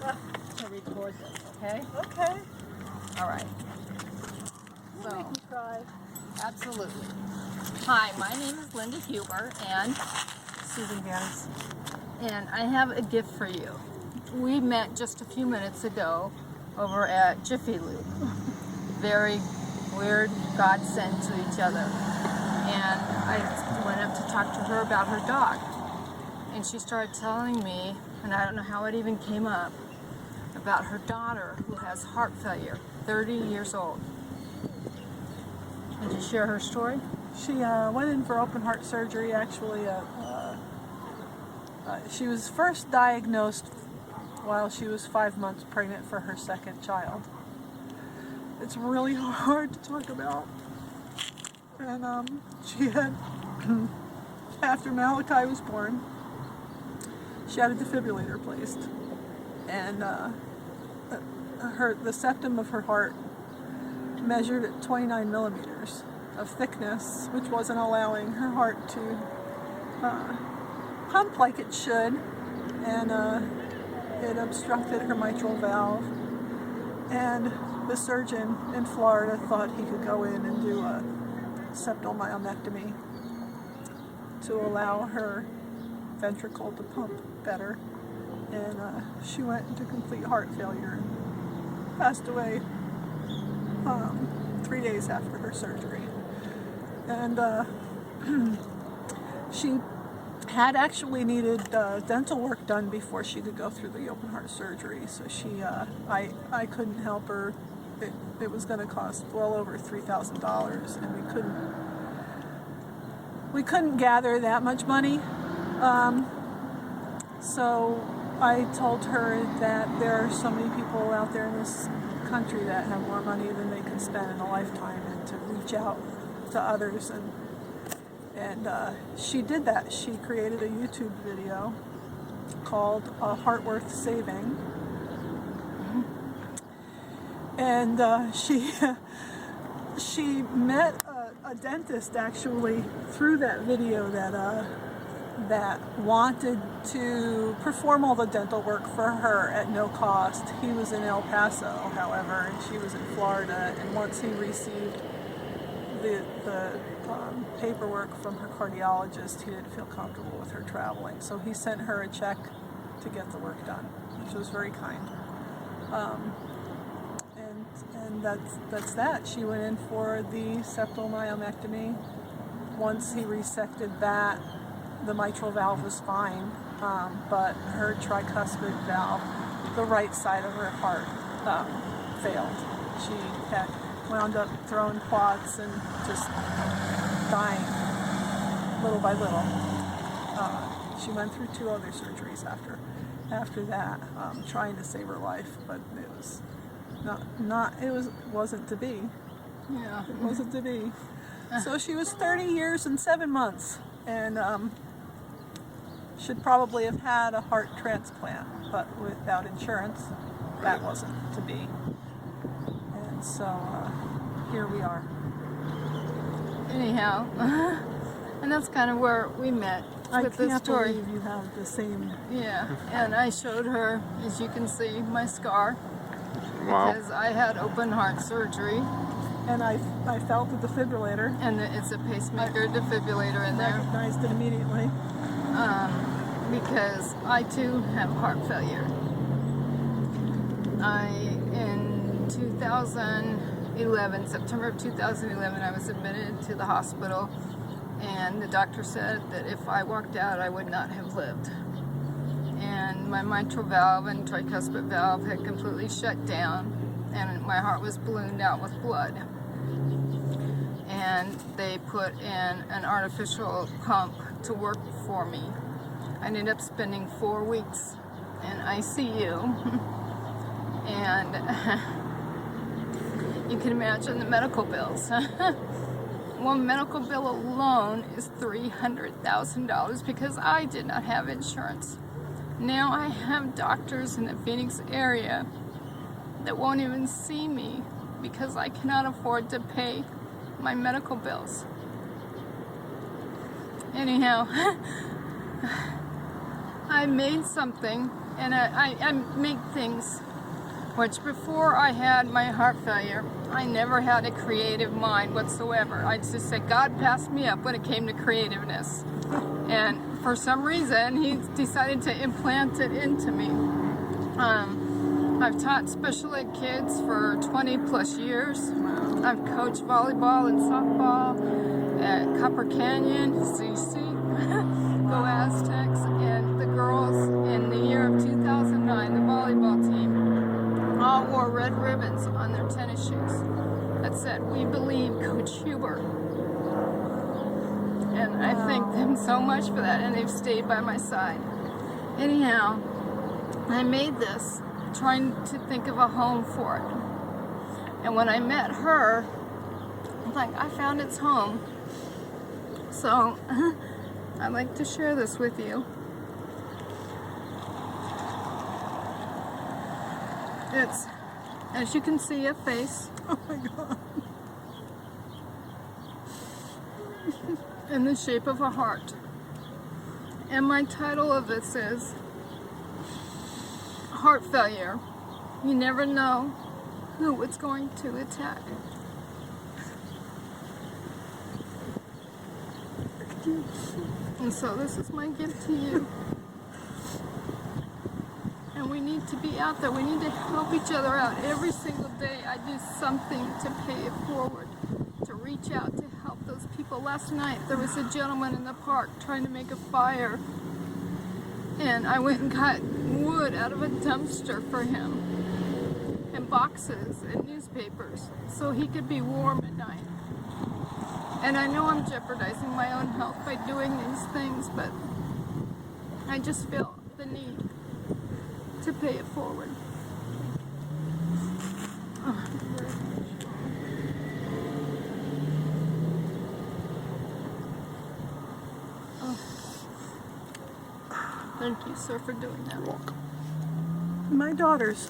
to record this, okay? Okay. All right. We'll make you cry. Absolutely. Hi, my name is Linda Huber, and Susan Gans. and I have a gift for you. We met just a few minutes ago over at Jiffy Lube. Very weird godsend to each other. And I went up to talk to her about her dog. And she started telling me, and I don't know how it even came up, about her daughter who has heart failure, 30 years old. Did you share her story? She went in for open heart surgery. Actually, she was first diagnosed while she was 5 months pregnant for her second child. It's really hard to talk about. And she had, after Malachi was born, she had a defibrillator placed, and the septum of her heart measured at 29 millimeters of thickness, which wasn't allowing her heart to pump like it should, and it obstructed her mitral valve. And the surgeon in Florida thought he could go in and do a septal myomectomy to allow her ventricle to pump better. And she went into complete heart failure and passed away 3 days after her surgery. And she had actually needed dental work done before she could go through the open heart surgery. So I couldn't help her. It was going to cost well over $3,000, and we couldn't gather that much money. So I told her that there are so many people out there in this country that have more money than they can spend in a lifetime, and to reach out to others. And she did that. She created a YouTube video called Heart Worth Saving. And she met a dentist actually through that video that wanted to perform all the dental work for her at no cost. He was in El Paso, however, and she was in Florida. And once he received the paperwork from her cardiologist, he didn't feel comfortable with her traveling. So he sent her a check to get the work done, which was very kind. And that's that. She went in for the septal myomectomy. Once he resected that, the mitral valve was fine, but her tricuspid valve, the right side of her heart, failed. She had wound up throwing clots and just dying little by little. She went through 2 other surgeries after that, trying to save her life, but it was wasn't to be. Yeah. It wasn't to be. So she was 30 years and 7 months, and should probably have had a heart transplant, but without insurance, that wasn't to be. And so here we are. Anyhow, and that's kind of where we met with this story. I can't believe you have the same. Yeah, and I showed her, as you can see, my scar. Wow. Because I had open heart surgery. And I felt the defibrillator. And it's a pacemaker defibrillator in there. Recognized it immediately. Because I too have heart failure. In 2011, September of 2011, I was admitted to the hospital, and the doctor said that if I walked out, I would not have lived. And my mitral valve and tricuspid valve had completely shut down, and my heart was ballooned out with blood. And they put in an artificial pump to work for me. I ended up spending 4 weeks in ICU, and you can imagine the medical bills. One medical bill alone is $300,000 because I did not have insurance. Now I have doctors in the Phoenix area that won't even see me because I cannot afford to pay my medical bills. Anyhow, I made something, And I make things, which before I had my heart failure, I never had a creative mind whatsoever. I just said God passed me up when it came to creativeness. And for some reason, he decided to implant it into me. I've taught special ed kids for 20 plus years. I've coached volleyball and softball at Copper Canyon, CC, Go Aztecs, and the girls in the year of 2009, the volleyball team, all wore red ribbons on their tennis shoes that said, "We believe Coach Huber." And I thank them so much for that, and they've stayed by my side. Anyhow, I made this trying to think of a home for it. And when I met her, I'm like, I found its home. So I'd like to share this with you. It's, as you can see, a face. Oh my God. In the shape of a heart. And my title of this is Heart Failure. You never know who it's going to attack. And so this is my gift to you. And we need to be out there. We need to help each other out. Every single day I do something to pay it forward, to reach out to help those people. Last night there was a gentleman in the park trying to make a fire, and I went and got wood out of a dumpster for him, and boxes and newspapers, so he could be warm at night. And I know I'm jeopardizing my own health by doing these things, but I just feel the need to pay it forward. Thank you, sir, for doing that. My daughter's